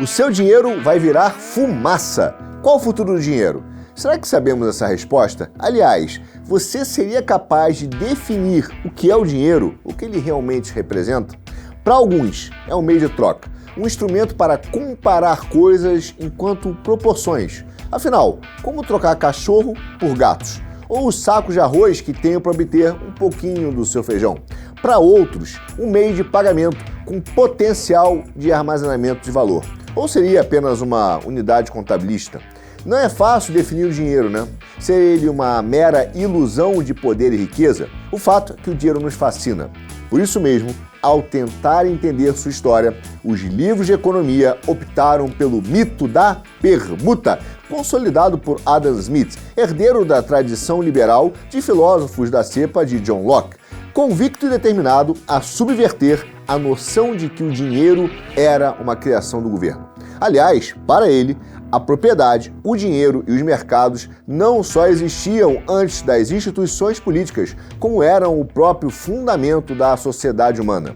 O seu dinheiro vai virar fumaça. Qual o futuro do dinheiro? Será que sabemos essa resposta? Aliás, você seria capaz de definir o que é o dinheiro, o que ele realmente representa? Para alguns, é um meio de troca, um instrumento para comparar coisas enquanto proporções. Afinal, como trocar cachorro por gatos? Ou os sacos de arroz que tenho para obter um pouquinho do seu feijão? Para outros, um meio de pagamento com potencial de armazenamento de valor. Ou seria apenas uma unidade contabilística? Não é fácil definir o dinheiro, né? Ser ele uma mera ilusão de poder e riqueza? O fato é que o dinheiro nos fascina. Por isso mesmo, ao tentar entender sua história, os livros de economia optaram pelo mito da permuta, consolidado por Adam Smith, herdeiro da tradição liberal de filósofos da cepa de John Locke, convicto e determinado a subverter a noção de que o dinheiro era uma criação do governo. Aliás, para ele, a propriedade, o dinheiro e os mercados não só existiam antes das instituições políticas, como eram o próprio fundamento da sociedade humana.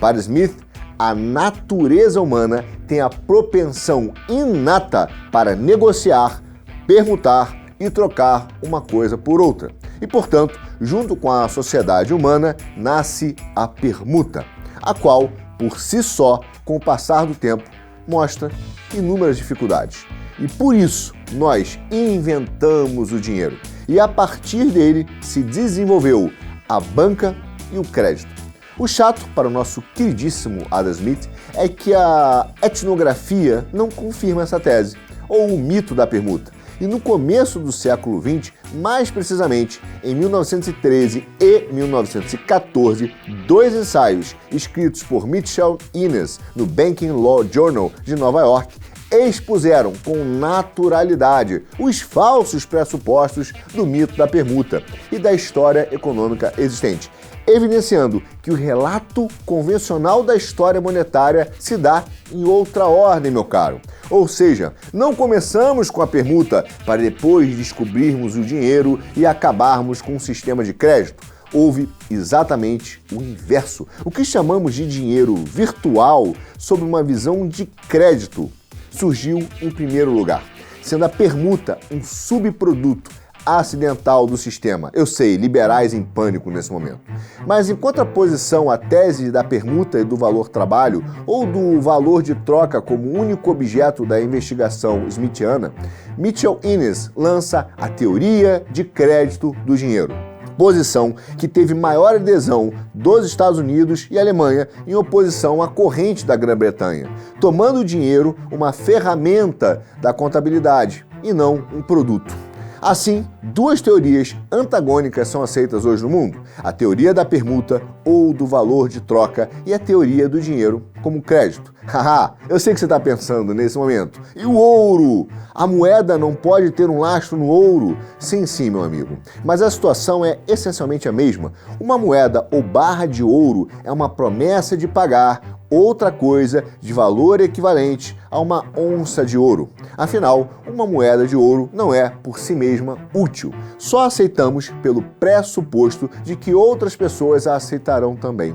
Para Smith, a natureza humana tem a propensão inata para negociar, permutar e trocar uma coisa por outra. E, portanto, junto com a sociedade humana, nasce a permuta, a qual, por si só, com o passar do tempo, mostra inúmeras dificuldades. E por isso, nós inventamos o dinheiro. E a partir dele se desenvolveu a banca e o crédito. O chato para o nosso queridíssimo Adam Smith é que a etnografia não confirma essa tese, ou o mito da permuta. E no começo do século XX, mais precisamente em 1913 e 1914, dois ensaios escritos por Mitchell Innes no Banking Law Journal de Nova York expuseram com naturalidade os falsos pressupostos do mito da permuta e da história econômica existente, evidenciando que o relato convencional da história monetária se dá em outra ordem, meu caro. Ou seja, não começamos com a permuta para depois descobrirmos o dinheiro e acabarmos com um sistema de crédito. Houve exatamente o inverso, o que chamamos de dinheiro virtual sob uma visão de crédito. Surgiu em primeiro lugar, sendo a permuta um subproduto acidental do sistema. Eu sei, liberais em pânico nesse momento. Mas em contraposição à tese da permuta e do valor trabalho, ou do valor de troca como único objeto da investigação smithiana, Mitchell Innes lança a teoria de crédito do dinheiro. Posição que teve maior adesão dos Estados Unidos e Alemanha em oposição à corrente da Grã-Bretanha, tomando o dinheiro uma ferramenta da contabilidade e não um produto. Assim, duas teorias antagônicas são aceitas hoje no mundo: a teoria da permuta ou do valor de troca e a teoria do dinheiro como crédito. Haha, eu sei que você está pensando nesse momento. E o ouro? A moeda não pode ter um lastro no ouro? Sim, meu amigo. Mas a situação é essencialmente a mesma. Uma moeda ou barra de ouro é uma promessa de pagar outra coisa de valor equivalente a uma onça de ouro. Afinal, uma moeda de ouro não é, por si mesma, útil. Só aceitamos pelo pressuposto de que outras pessoas a aceitarão também.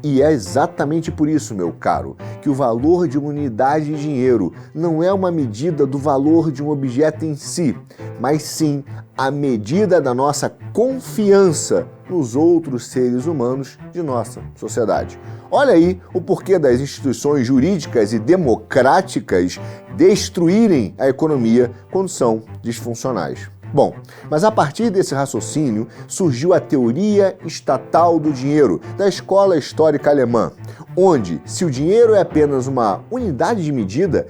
E é exatamente por isso, meu caro, que o valor de uma unidade de dinheiro não é uma medida do valor de um objeto em si, mas sim a medida da nossa confiança nos outros seres humanos de nossa sociedade. Olha aí o porquê das instituições jurídicas e democráticas destruírem a economia quando são disfuncionais. Bom, mas a partir desse raciocínio surgiu a teoria estatal do dinheiro da escola histórica alemã, onde, se o dinheiro é apenas uma unidade de medida,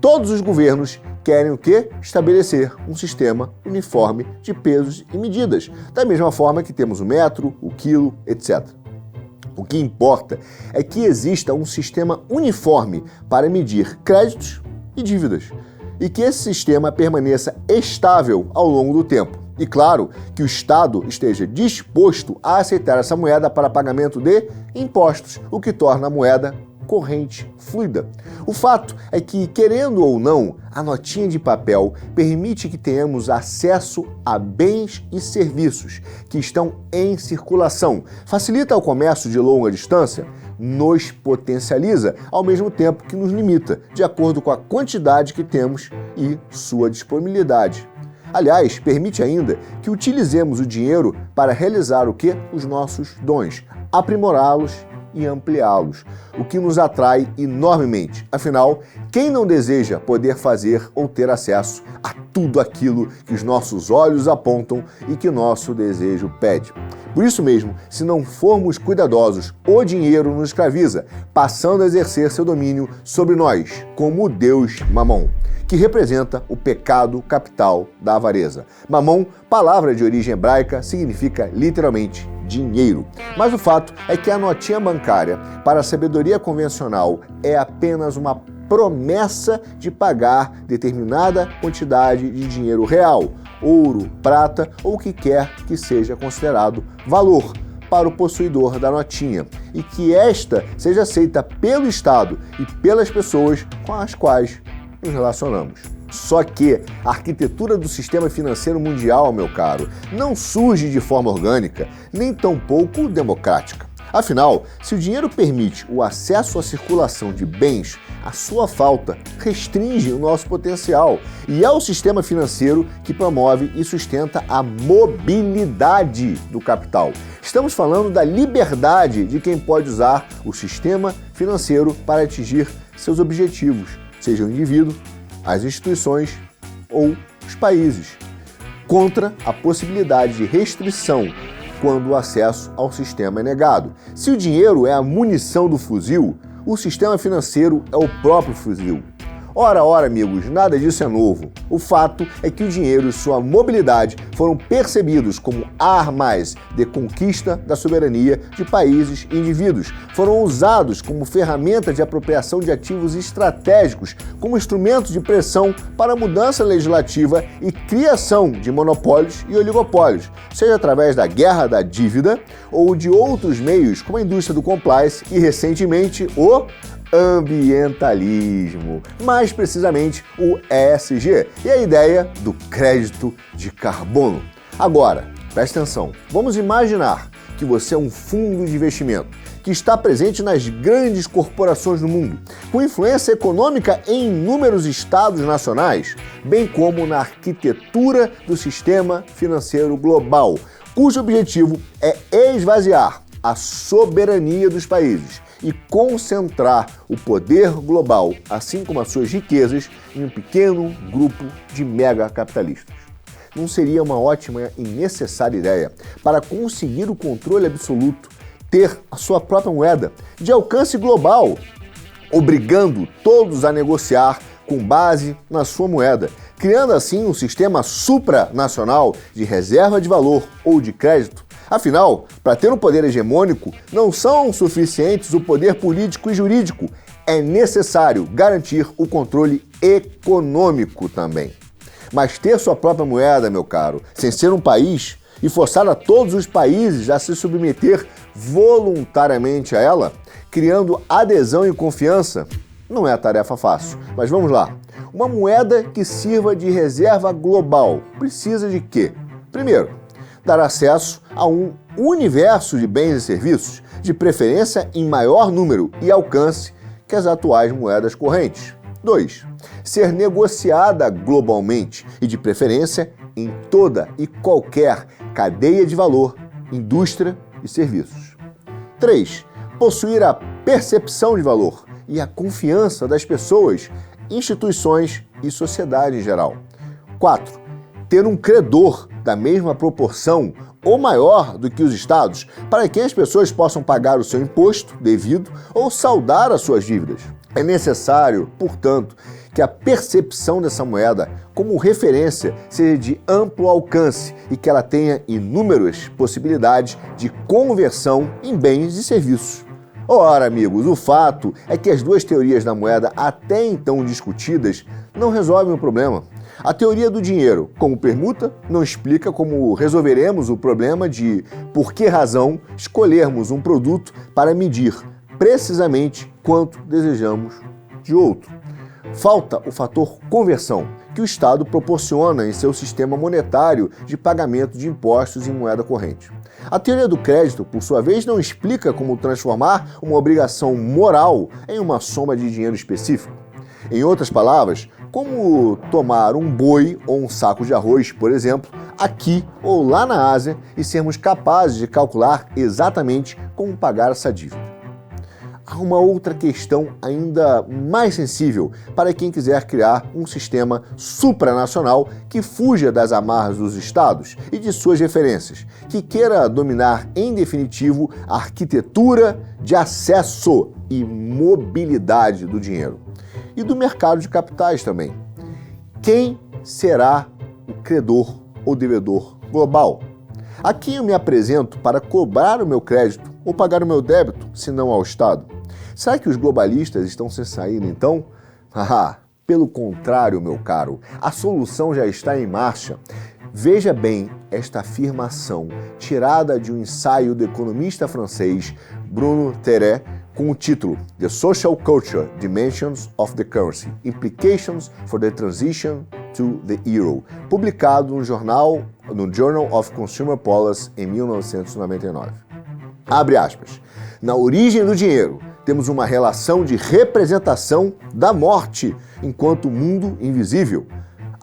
todos os governos querem o quê? Estabelecer um sistema uniforme de pesos e medidas, da mesma forma que temos o metro, o quilo, etc. O que importa é que exista um sistema uniforme para medir créditos e dívidas, e que esse sistema permaneça estável ao longo do tempo. E claro, que o Estado esteja disposto a aceitar essa moeda para pagamento de impostos, o que torna a moeda corrente fluida. O fato é que, querendo ou não, a notinha de papel permite que tenhamos acesso a bens e serviços que estão em circulação, facilita o comércio de longa distância, nos potencializa, ao mesmo tempo que nos limita, de acordo com a quantidade que temos e sua disponibilidade. Aliás, permite ainda que utilizemos o dinheiro para realizar o quê? Os nossos dons, aprimorá-los e ampliá-los, o que nos atrai enormemente. Afinal, quem não deseja poder fazer ou ter acesso a tudo aquilo que os nossos olhos apontam e que nosso desejo pede? Por isso mesmo, se não formos cuidadosos, o dinheiro nos escraviza, passando a exercer seu domínio sobre nós, como o Deus Mamon, que representa o pecado capital da avareza. Mamon, palavra de origem hebraica, significa literalmente dinheiro. Mas o fato é que a notinha bancária, para a sabedoria convencional, é apenas uma promessa de pagar determinada quantidade de dinheiro real, ouro, prata ou o que quer que seja considerado valor para o possuidor da notinha, e que esta seja aceita pelo Estado e pelas pessoas com as quais nos relacionamos. Só que a arquitetura do sistema financeiro mundial, meu caro, não surge de forma orgânica, nem tampouco democrática. Afinal, se o dinheiro permite o acesso à circulação de bens, a sua falta restringe o nosso potencial, e é o sistema financeiro que promove e sustenta a mobilidade do capital. Estamos falando da liberdade de quem pode usar o sistema financeiro para atingir seus objetivos, seja o indivíduo, as instituições ou os países, contra a possibilidade de restrição quando o acesso ao sistema é negado. Se o dinheiro é a munição do fuzil, o sistema financeiro é o próprio fuzil. Ora, amigos, nada disso é novo. O fato é que o dinheiro e sua mobilidade foram percebidos como armas de conquista da soberania de países e indivíduos. Foram usados como ferramenta de apropriação de ativos estratégicos, como instrumento de pressão para mudança legislativa e criação de monopólios e oligopólios, seja através da guerra da dívida ou de outros meios, como a indústria do compliance e, recentemente, o ambientalismo, mais precisamente o ESG, e a ideia do crédito de carbono. Agora, preste atenção, vamos imaginar que você é um fundo de investimento que está presente nas grandes corporações do mundo, com influência econômica em inúmeros estados nacionais, bem como na arquitetura do sistema financeiro global, cujo objetivo é esvaziar a soberania dos países e concentrar o poder global, assim como as suas riquezas, em um pequeno grupo de megacapitalistas. Não seria uma ótima e necessária ideia para conseguir o controle absoluto ter a sua própria moeda de alcance global, obrigando todos a negociar com base na sua moeda, criando assim um sistema supranacional de reserva de valor ou de crédito? Afinal, para ter um poder hegemônico, não são suficientes o poder político e jurídico. É necessário garantir o controle econômico também. Mas ter sua própria moeda, meu caro, sem ser um país, e forçar a todos os países a se submeter voluntariamente a ela, criando adesão e confiança, não é tarefa fácil. Mas vamos lá. Uma moeda que sirva de reserva global precisa de quê? Primeiro, dar acesso a um universo de bens e serviços, de preferência em maior número e alcance que as atuais moedas correntes. 2. Ser negociada globalmente e, de preferência, em toda e qualquer cadeia de valor, indústria e serviços. 3. Possuir a percepção de valor e a confiança das pessoas, instituições e sociedade em geral. 4. Ter um credor da mesma proporção ou maior do que os estados, para que as pessoas possam pagar o seu imposto devido ou saldar as suas dívidas. É necessário, portanto, que a percepção dessa moeda como referência seja de amplo alcance e que ela tenha inúmeras possibilidades de conversão em bens e serviços. Ora, amigos, o fato é que as duas teorias da moeda até então discutidas não resolvem o problema. A teoria do dinheiro, como permuta, não explica como resolveremos o problema de por que razão escolhermos um produto para medir precisamente quanto desejamos de outro. Falta o fator conversão, que o Estado proporciona em seu sistema monetário de pagamento de impostos em moeda corrente. A teoria do crédito, por sua vez, não explica como transformar uma obrigação moral em uma soma de dinheiro específico. Em outras palavras, como tomar um boi ou um saco de arroz, por exemplo, aqui ou lá na Ásia e sermos capazes de calcular exatamente como pagar essa dívida. Há uma outra questão ainda mais sensível para quem quiser criar um sistema supranacional que fuja das amarras dos estados e de suas referências, que queira dominar em definitivo a arquitetura de acesso e mobilidade do dinheiro e do mercado de capitais também. Quem será o credor ou devedor global? A quem eu me apresento para cobrar o meu crédito ou pagar o meu débito, se não ao Estado? Será que os globalistas estão sem saída, então? Pelo contrário, meu caro, a solução já está em marcha. Veja bem esta afirmação, tirada de um ensaio do economista francês Bruno Terret, com o título The Social Culture Dimensions of the Currency, Implications for the Transition to the Euro, publicado no Journal of Consumer Policy em 1999. Abre aspas. Na origem do dinheiro, temos uma relação de representação da morte enquanto mundo invisível,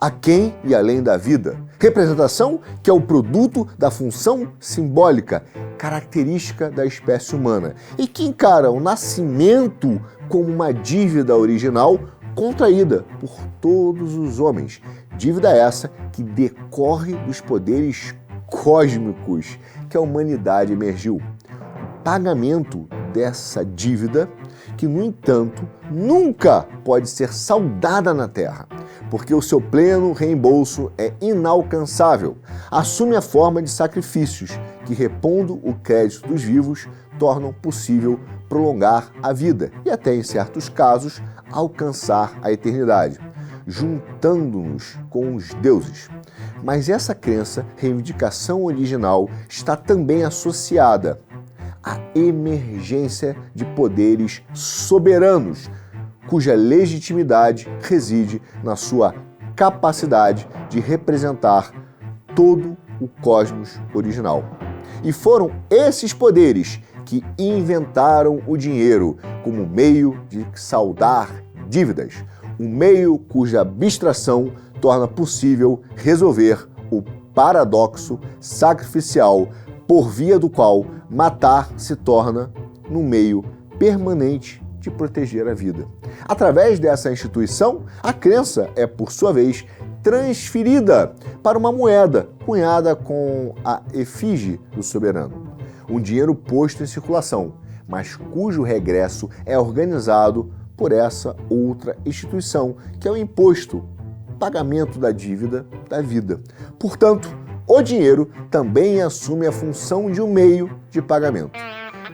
aquém e além da vida. Representação que é o produto da função simbólica, característica da espécie humana, e que encara o nascimento como uma dívida original contraída por todos os homens. Dívida essa que decorre dos poderes cósmicos que a humanidade emergiu. Pagamento dessa dívida, que, no entanto, nunca pode ser saldada na Terra, porque o seu pleno reembolso é inalcançável. Assume a forma de sacrifícios que, repondo o crédito dos vivos, tornam possível prolongar a vida e até, em certos casos, alcançar a eternidade, juntando-nos com os deuses. Mas essa crença, reivindicação original, está também associada a emergência de poderes soberanos, cuja legitimidade reside na sua capacidade de representar todo o cosmos original. E foram esses poderes que inventaram o dinheiro como meio de saldar dívidas, um meio cuja abstração torna possível resolver o paradoxo sacrificial por via do qual matar se torna no meio permanente de proteger a vida. Através dessa instituição, a crença é, por sua vez, transferida para uma moeda cunhada com a efígie do soberano. Um dinheiro posto em circulação, mas cujo regresso é organizado por essa outra instituição, que é o imposto, pagamento da dívida da vida. Portanto, o dinheiro também assume a função de um meio de pagamento.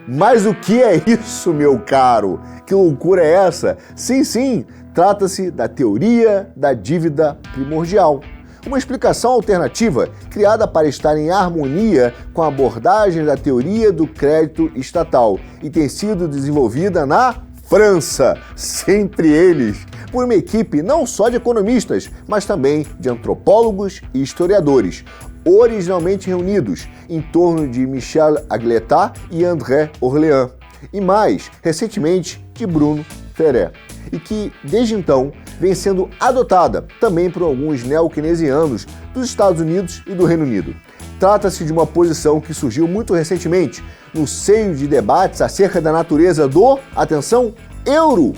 Mas o que é isso, meu caro? Que loucura é essa? Sim, trata-se da teoria da dívida primordial. Uma explicação alternativa criada para estar em harmonia com a abordagem da teoria do crédito estatal e tem sido desenvolvida na França, sempre eles, por uma equipe não só de economistas, mas também de antropólogos e historiadores, originalmente reunidos em torno de Michel Agletat e André Orléans, e mais recentemente de Bruno Terret, e que desde então vem sendo adotada também por alguns neo-keynesianos dos Estados Unidos e do Reino Unido. Trata-se de uma posição que surgiu muito recentemente no seio de debates acerca da natureza do, atenção, euro.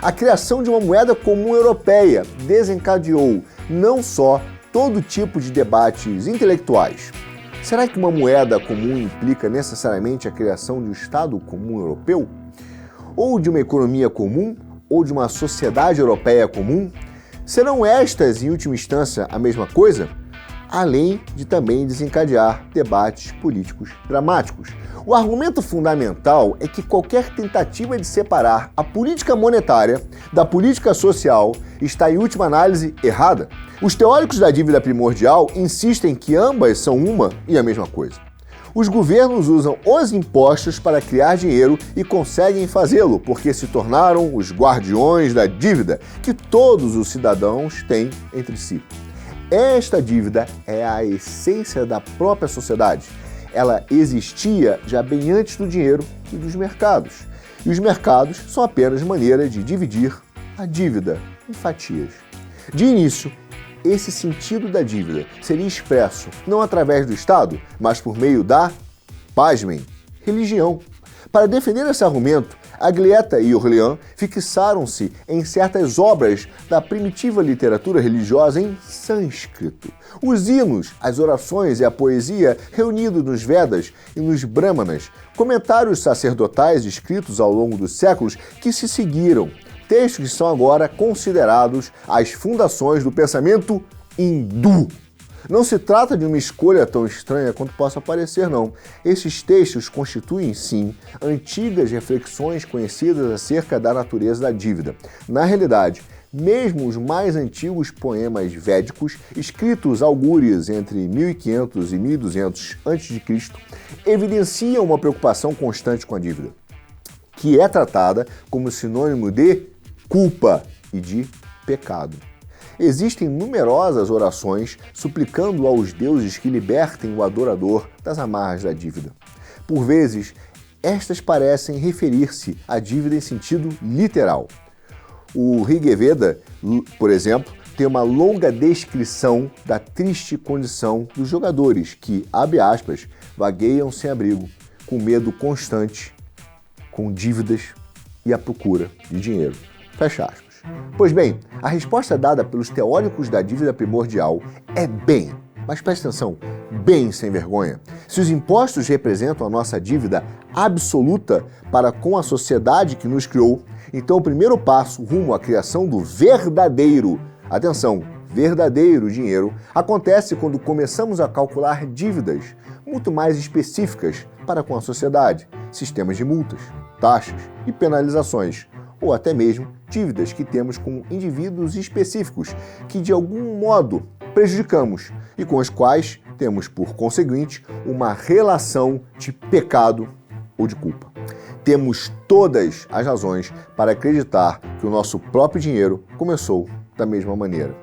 A criação de uma moeda comum europeia desencadeou não só todo tipo de debates intelectuais. Será que uma moeda comum implica necessariamente a criação de um Estado comum europeu? Ou de uma economia comum? Ou de uma sociedade europeia comum? Serão estas, em última instância, a mesma coisa? Além de também desencadear debates políticos dramáticos. O argumento fundamental é que qualquer tentativa de separar a política monetária da política social está, em última análise, errada. Os teóricos da dívida primordial insistem que ambas são uma e a mesma coisa. Os governos usam os impostos para criar dinheiro e conseguem fazê-lo porque se tornaram os guardiões da dívida que todos os cidadãos têm entre si. Esta dívida é a essência da própria sociedade. Ela existia já bem antes do dinheiro e dos mercados. E os mercados são apenas maneira de dividir a dívida em fatias. De início, esse sentido da dívida seria expresso não através do Estado, mas por meio da, pasmem, religião. Para defender esse argumento, Aglietta e Orleans fixaram-se em certas obras da primitiva literatura religiosa em sânscrito. Os hinos, as orações e a poesia reunidos nos Vedas e nos Brahmanas, comentários sacerdotais escritos ao longo dos séculos que se seguiram, textos que são agora considerados as fundações do pensamento hindu. Não se trata de uma escolha tão estranha quanto possa parecer, não. Esses textos constituem, sim, antigas reflexões conhecidas acerca da natureza da dívida. Na realidade, mesmo os mais antigos poemas védicos, escritos algures entre 1500 e 1200 a.C., evidenciam uma preocupação constante com a dívida, que é tratada como sinônimo de culpa e de pecado. Existem numerosas orações suplicando aos deuses que libertem o adorador das amarras da dívida. Por vezes, estas parecem referir-se à dívida em sentido literal. O Rig Veda, por exemplo, tem uma longa descrição da triste condição dos jogadores que, abre aspas, vagueiam sem abrigo, com medo constante, com dívidas e a procura de dinheiro. Fecha aspas. Pois bem, a resposta dada pelos teóricos da dívida primordial é bem, mas presta atenção, bem sem vergonha. Se os impostos representam a nossa dívida absoluta para com a sociedade que nos criou, então o primeiro passo rumo à criação do verdadeiro, atenção, verdadeiro dinheiro, acontece quando começamos a calcular dívidas muito mais específicas para com a sociedade, sistemas de multas, taxas e penalizações, ou até mesmo dívidas que temos com indivíduos específicos que de algum modo prejudicamos e com os quais temos, por conseguinte, uma relação de pecado ou de culpa. Temos todas as razões para acreditar que o nosso próprio dinheiro começou da mesma maneira.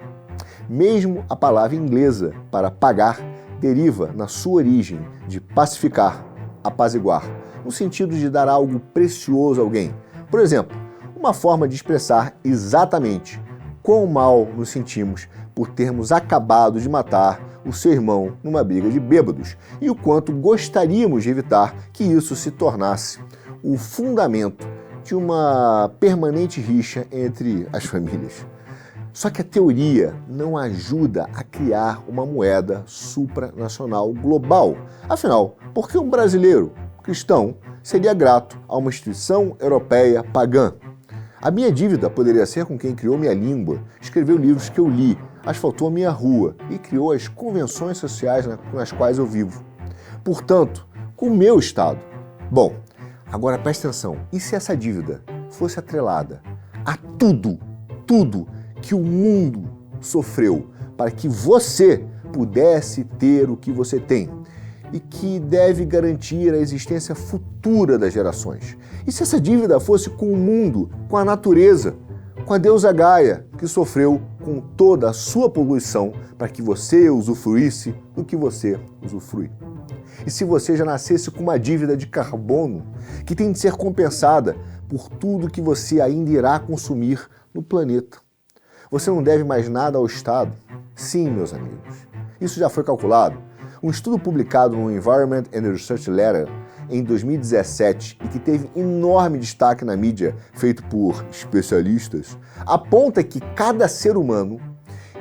Mesmo a palavra inglesa para pagar deriva na sua origem de pacificar, apaziguar, no sentido de dar algo precioso a alguém. Por exemplo, uma forma de expressar exatamente quão mal nos sentimos por termos acabado de matar o seu irmão numa briga de bêbados e o quanto gostaríamos de evitar que isso se tornasse o fundamento de uma permanente rixa entre as famílias. Só que a teoria não ajuda a criar uma moeda supranacional global. Afinal, por que um brasileiro cristão seria grato a uma instituição europeia pagã? A minha dívida poderia ser com quem criou minha língua, escreveu livros que eu li, asfaltou a minha rua e criou as convenções sociais nas quais eu vivo. Portanto, com o meu Estado. Bom, agora presta atenção, e se essa dívida fosse atrelada a tudo que o mundo sofreu para que você pudesse ter o que você tem e que deve garantir a existência futura das gerações? E se essa dívida fosse com o mundo, com a natureza, com a deusa Gaia, que sofreu com toda a sua poluição para que você usufruísse do que você usufrui? E se você já nascesse com uma dívida de carbono que tem de ser compensada por tudo que você ainda irá consumir no planeta? Você não deve mais nada ao Estado? Sim, meus amigos. Isso já foi calculado. Um estudo publicado no Environment and Research Letter em 2017 e que teve enorme destaque na mídia, feito por especialistas, aponta que cada ser humano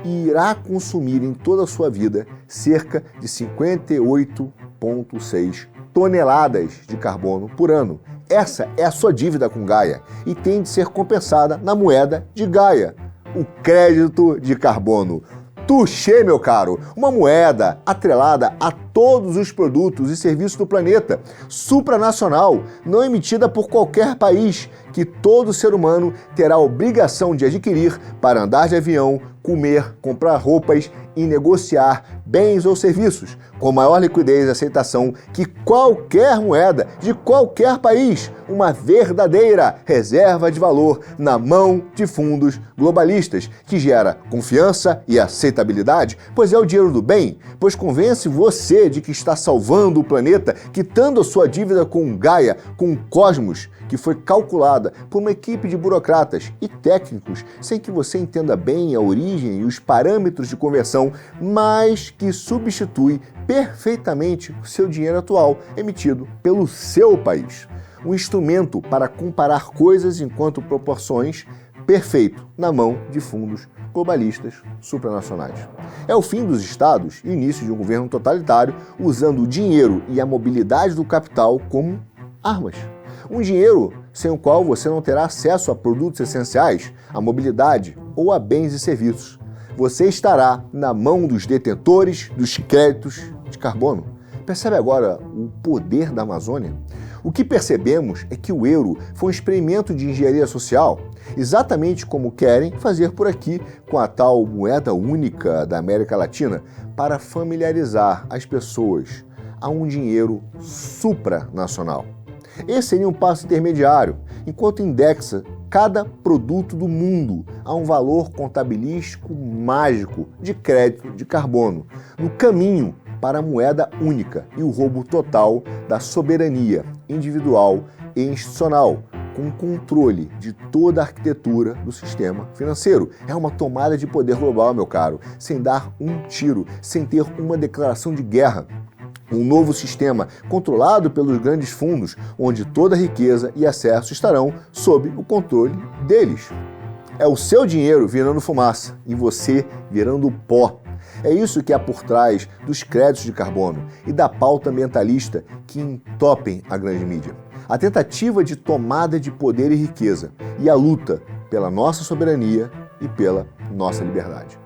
irá consumir em toda a sua vida cerca de 58,6 toneladas de carbono por ano. Essa é a sua dívida com Gaia e tem de ser compensada na moeda de Gaia, o crédito de carbono. Touché, meu caro, uma moeda atrelada a todos os produtos e serviços do planeta, supranacional, não emitida por qualquer país, que todo ser humano terá a obrigação de adquirir para andar de avião, comer, comprar roupas e negociar bens ou serviços, com maior liquidez e aceitação que qualquer moeda de qualquer país, uma verdadeira reserva de valor na mão de fundos globalistas, que gera confiança e aceitabilidade, pois é o dinheiro do bem, pois convence você de que está salvando o planeta, quitando a sua dívida com Gaia, com o cosmos, que foi calculada por uma equipe de burocratas e técnicos, sem que você entenda bem a origem e os parâmetros de conversão, mas que substitui perfeitamente o seu dinheiro atual emitido pelo seu país. Um instrumento para comparar coisas enquanto proporções, perfeito na mão de fundos globalistas supranacionais. É o fim dos estados e início de um governo totalitário usando o dinheiro e a mobilidade do capital como armas. Um dinheiro sem o qual você não terá acesso a produtos essenciais, a mobilidade ou a bens e serviços. Você estará na mão dos detentores dos créditos de carbono. Percebe agora o poder da Amazônia? O que percebemos é que o euro foi um experimento de engenharia social, exatamente como querem fazer por aqui com a tal moeda única da América Latina, para familiarizar as pessoas a um dinheiro supranacional. Esse seria um passo intermediário, enquanto indexa cada produto do mundo a um valor contabilístico mágico de crédito de carbono, no caminho para a moeda única e o roubo total da soberania individual e institucional, com controle de toda a arquitetura do sistema financeiro. É uma tomada de poder global, meu caro, sem dar um tiro, sem ter uma declaração de guerra. Um novo sistema controlado pelos grandes fundos, onde toda a riqueza e acesso estarão sob o controle deles. É o seu dinheiro virando fumaça e você virando pó. É isso que há por trás dos créditos de carbono e da pauta ambientalista que entopem a grande mídia. A tentativa de tomada de poder e riqueza e a luta pela nossa soberania e pela nossa liberdade.